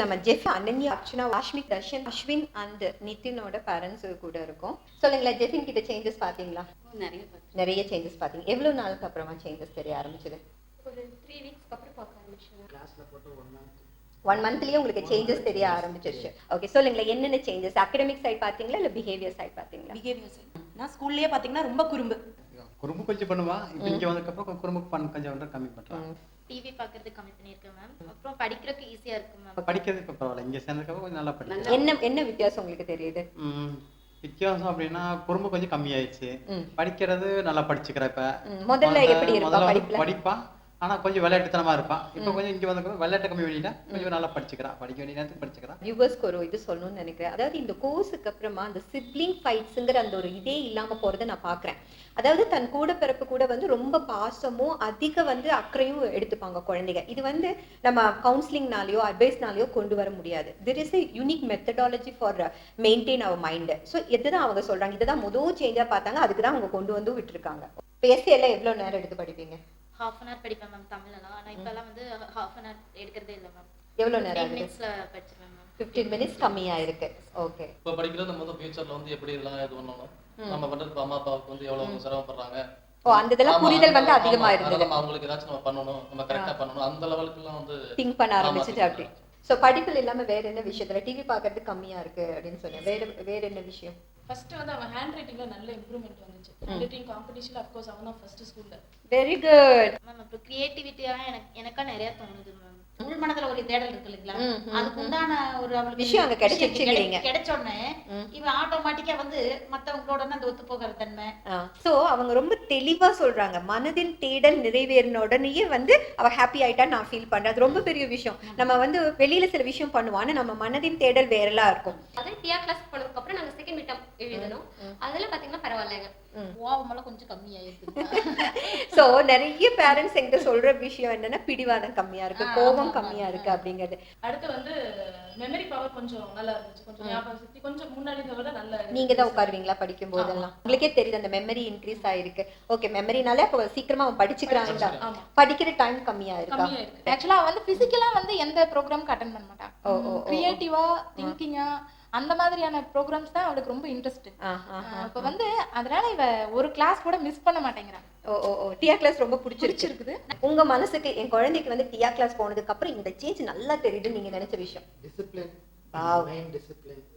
நம்ம Jeff, Ananya, Archana, Vashmik, Darshan, Ashwin and நிதினோட parents கூட இருக்கும். சொல்லுங்களேன், ஜெஃபின் கிட்ட சேஞ்சஸ் பாத்தீங்களா? நிறைய சேஞ்சஸ் பாத்தீங்க. எவ்வளவு நாளுக்கு அப்புறமா சேஞ்சஸ் தெரிய ஆரம்பிச்சது? ஒரு 3 வீக்ஸ்க்கு அப்புறம் பார்க்க ஆரம்பிச்சேன். கிளாஸ்ல போட்டு 1 மந்த்லயே உங்களுக்கு சேஞ்சஸ் தெரிய ஆரம்பிச்சிருச்சு. ஓகே, சொல்லுங்களேன், என்னென்ன சேஞ்சஸ்? அகாடமிக் சைடு பாத்தீங்களா இல்ல பிஹேவியர் சைடு பாத்தீங்களா? Behaviour side. நான் ஸ்கூல்லயே பாத்தீங்கன்னா ரொம்ப குறும்பு கொஞ்சம் பண்ணுவா. இப்போ இங்க வந்ததுக்கப்புறம் குறும்பு கொஞ்சம் கம்மி பண்றான். டிவி பார்க்கறது கம்மி பண்ணிருக்கேன் மேம். அப்புறம் படிக்கிறதுக்கு ஈஸியா இருக்கு மேம். படிக்கிறது இப்போ பரவாயில்ல. இங்க சேர்ந்ததுக்கப்புறம் கொஞ்சம் நல்லா படிக்கிறேன். என்ன வித்தியாசம் உங்களுக்கு தெரியுது? வித்தியாசம் அப்படின்னா குறும்பு கொஞ்சம் கம்மியாயிடுச்சு. படிக்கிறது நல்லா படிச்சுக்கிறேன். இப்ப முதல்ல எப்படி இருப்பா? படிப்பா, ஆனா கொஞ்சம் விளையாட்டுத்தனமா இருப்பான். இப்போ கொஞ்சம் இங்க வந்து விளையாட்டு கம்மி பண்ணிட்டா கொஞ்சம் நல்லா படிச்சுக்கிறான். படிக்க வேண்டிய நேரத்துக்கு படிச்சுக்கிறான். வியூவர்ஸ்க்கு ஒரு இது சொல்லணும்னு நினைக்கிறேன். அதாவது இந்த கோர்ஸுக்கு அப்புறமா அந்த சிப்ளிங் ஃபைட்ஸுங்கிற அந்த ஒரு இதே இல்லாம போறதை நான் பாக்குறேன். அதாவது தன் கூட பிறப்பு கூட வந்து ரொம்ப பாசமும் அதிக வந்து அக்கறையும் எடுத்துப்பாங்க குழந்தைங்க. இது வந்து நம்ம கவுன்சிலிங்னாலேயோ அட்வைஸ்னாலேயோ கொண்டு வர முடியாது. There is a unique methodology for maintain our mind. So இதுதான் அவங்க சொல்றாங்க. இதுதான் முதல் சேஞ்சா பார்த்தாங்க. அதுக்கு தான் அவங்க கொண்டு வந்து விட்டுருக்காங்க. பேசி எல்லாம் எவ்வளவு நேரம் எடுத்து படிப்பீங்க? half an hour படிப்பேன் மேம் தமிழ்லாம். ஆனா இப்பலாம் வந்து half an hour எடுக்கிறதே இல்ல மேம். எவ்வளவு நேரம்? 15 மினிட்ஸ்ல படிச்சிருவேன் மேம். 15 மினிட்ஸ் கம்மியா இருக்கு. ஓகே, இப்போ படிக்கிறது நம்ம வந்து ஃபியூச்சர்ல வந்து எப்படி எல்லாம் இது பண்ணணும், நம்ம பண்றது அம்மா அப்பாவுக்கு வந்து எவ்வளவு சிரமப்படுறாங்க, அந்த இதெல்லாம் புரிதல் வந்து அதிகமா இருந்தது. அவங்களுக்கு ஏதாச்சும் நம்ம பண்ணணும், நம்ம கரெக்டா பண்ணணும், அந்த லெவலுக்கு எல்லாம் வந்து திங்க் பண்ண ஆரம்பிச்சிட்டு அப்படி. சோ படிப்புல இல்லாம வேற என்ன விஷயத்துல? டிவி பாக்குறது கம்மியா இருக்கு அப்படின்னு சொன்னேன். வேற என்ன விஷயம்? ஃபர்ஸ்ட் வந்து அவன் ஹேண்ட் ரைட்டிங்ல நல்ல இம்ப்ரூவ்மென்ட் வந்துச்சு. ஹேண்ட் ரைட்டிங் காம்படிஷன்ல ஆஃப் கோர்ஸ் அவன் தான் ஃபர்ஸ்ட் ஸ்கூல்ல. Very good ma'am. அப்புறம் கிரியேட்டிவிட்டியா எனக்கா நிறைய தோணுது மேம். உள் மனதுல ஒரு தேடல் இருக்கு இல்லைங்களா, அதுக்கு உண்டான ஒரு அவளுக்கு விஷயம் அங்க கிடைச்சிருச்சுங்க. கிடைச்ச உடனே இவன் ஆட்டோமேட்டிக்கா வந்து மத்தவங்களோட அந்த ஒத்து போகிற தன்மை. சோ அவங்க ரொம்ப தெளிவா சொல்றாங்க, மனதின் தேடல் நிறைவேறின உடனேயே வந்து அவ ஹாப்பி ஆயிட்டா நான் ஃபீல் பண்றேன். அது ரொம்ப பெரிய விஷயம். நம்ம வந்து வெளியில சில விஷயம் பண்ணுவோம், ஆனா நம்ம மனதின் தேடல் வேறலாம் இருக்கும். அதே டிஆர் கிளாஸ் போனதுக்கு அப்புறம் நாங்க செகண்ட் மிட் எழுதணும். அதெல்லாம் பாத்தீங்கன்னா பரவாயில்லைங்க, கோவமெல்லாம் கொஞ்சம் கம்மியாயிருக்கு. சோ நிறைய பேரண்ட்ஸ் என்கிட்ட சொல்ற விஷயம் என்னன்னா பிடிவாதம் கம்மியா இருக்கு, கோபம் கம்மியா இருக்கு அப்படிங்கிறது. அடுத்து வந்து மெமரி பவர் கொஞ்சம் நல்லா இருந்துச்சு. கொஞ்சம் ஞாபக சக்தி கொஞ்சம் முன்னாடி விட நல்லா. நீங்க தான் உட்காருவீங்களா படிக்கும் போதெல்லாம்? உங்களுக்கே தெரியுது அந்த மெமரி இன்க்ரீஸ் ஆயிருக்கு. ஓகே, மெமரினாலே அப்ப சீக்கிரமா அவன் படிச்சுக்கிறாங்க. படிக்கிற டைம் கம்மியா இருக்கா? ஆக்சுவலா வந்து பிசிக்கலா வந்து எந்த ப்ரோக்ராமுக்கு அட்டெண்ட் பண்ண மாட்டான். கிரியேட்டிவா திங்கிங்கா அந்த மாதிரியான ப்ரோக்ராம்ஸ் தான் அவளுக்கு ரொம்ப இன்ட்ரெஸ்ட். அப்ப வந்து அதனால இவ ஒரு கிளாஸ் கூட மிஸ் பண்ண மாட்டேங்கிறான். டிஆர் கிளாஸ் ரொம்ப பிடிச்சிருக்குது. உங்க மனசுக்கு என் குழந்தைக்கு வந்து டிஆர் கிளாஸ் போனதுக்கு அப்புறம் இந்த சேஞ்ச் நல்லா தெரியுது நீங்க நினைச்ச விஷயம்? டிசிப்ளின்.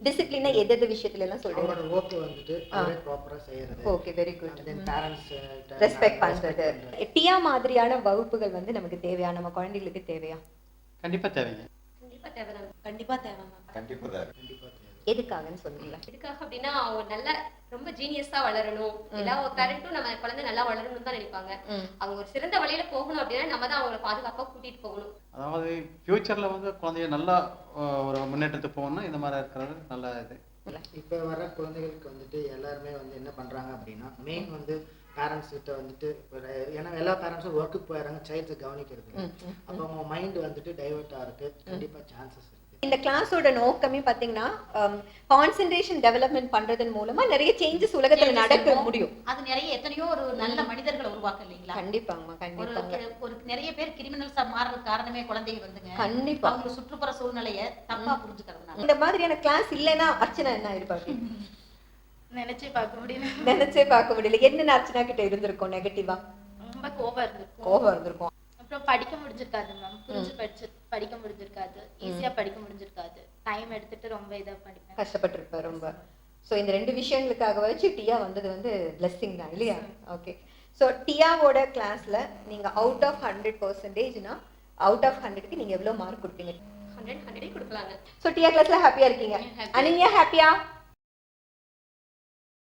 டிசிப்ளினா எது விஷயத்துல எல்லாம் சொல்றீங்க? அவரோட வர்க் வந்துட்டு அவரே ப்ராப்பரா செய்யறது. Okay, very good. Then parents respect பண்றது. டிஆ மாதிரியான வகுப்புகள் வந்து நமக்கு தேவையா? நம்ம குழந்தைகளுக்கு தேவையா? கண்டிப்பா தேவைங்க. கண்டிப்பா தேவை. கண்டிப்பா தேவை மேம். கண்டிப்பா தேவை. எதுக்காகன்னு சொல்லுங்களா? எதுக்காக அப்படின்னா அவங்க நல்ல ரொம்ப ஜீனியஸா வளரணும். எல்லா பேரண்ட்டும் நம்ம குழந்தை நல்லா வளரணும்னு தான் நினைப்பாங்க. அவங்க ஒரு சிறந்த வழியில போகணும் அப்படின்னா நம்ம தான் அவங்களை பாதுகாப்பா கூட்டிட்டு போகணும். அதாவது ஃபியூச்சர்ல வந்து குழந்தைய நல்லா ஒரு முன்னேற்றத்துக்கு போகணும்னா இந்த மாதிரி இருக்கிறது நல்ல இது. இப்போ வர குழந்தைகளுக்கு வந்துட்டு எல்லாருமே வந்து என்ன பண்றாங்க அப்படின்னா மெயின் வந்து பேரண்ட்ஸ் கிட்ட வந்துட்டு ஏன்னா எல்லா பேரண்ட்ஸும் ஒர்க்குக்கு போயிடறாங்க, சைல்ட்ஸை கவனிக்கிறது. அப்போ அவங்க மைண்ட் வந்துட்டு டைவர்ட் ஆகிறதுக்கு கண்டிப்பா சான்சஸ் இருக்கு. இந்த கிளாஸோட நோக்கமே பாத்தீங்கன்னா கான்சென்ட்ரேஷன் டெவலப்மெண்ட் பண்றதன் மூலமா நிறைய சேஞ்சஸ் உலகத்துல நடக்க முடியும். அது நிறைய எத்தனையோ ஒரு நல்ல மனிதர்களை உருவாக்க இல்லைங்களா? கண்டிப்பாங்க, கண்டிப்பாங்க. ஒரு நிறைய பேர் கிரிமினல்ஸா மாறதுக்கு காரணமே குழந்தைங்க வந்துங்க. கண்டிப்பா அவங்க சுற்றுப்புற சூழ்நிலையை தப்பா புரிஞ்சுக்கிறதுனால. இந்த மாதிரியான கிளாஸ் இல்லைன்னா அர்ச்சனா என்ன இருப்பாங்க? நினைச்சே பார்க்க முடியல. நினைச்சே பார்க்க முடியல. என்ன அர்ச்சனா கிட்ட இருந்திருக்கும் நெகட்டிவா? ரொம்ப கோபம் இருந்திருக்கும். கோபம் இருந்திருக்கும். அப்புறம் படிக்க முடிஞ்சிருக்காது மேம். புரிஞ்சு படிக்க முடிஞ்சிருக்காது. ஈஸியா படிக்க முடிஞ்சிருக்காது. டைம் எடுத்துட்டு ரொம்ப இதா படிப்பேன். கஷ்டப்பட்டிருப்பேன் ரொம்ப. ஸோ இந்த 2 விஷயங்களுக்காக வச்சு டியா வந்தது வந்து பிளெஸ்ஸிங் தான் இல்லையா? ஓகே. ஸோ டியாவோட கிளாஸ்ல நீங்க அவுட் ஆஃப் 100%னா அவுட் ஆஃப் 100க்கு நீங்க எவ்வளவு மார்க் கொடுப்பீங்க? 100 கொடுக்கலாங்க. ஸோ டியா கிளாஸ்ல ஹாப்பியா இருக்கீங்க? அனன்யா ஹாப்பியா?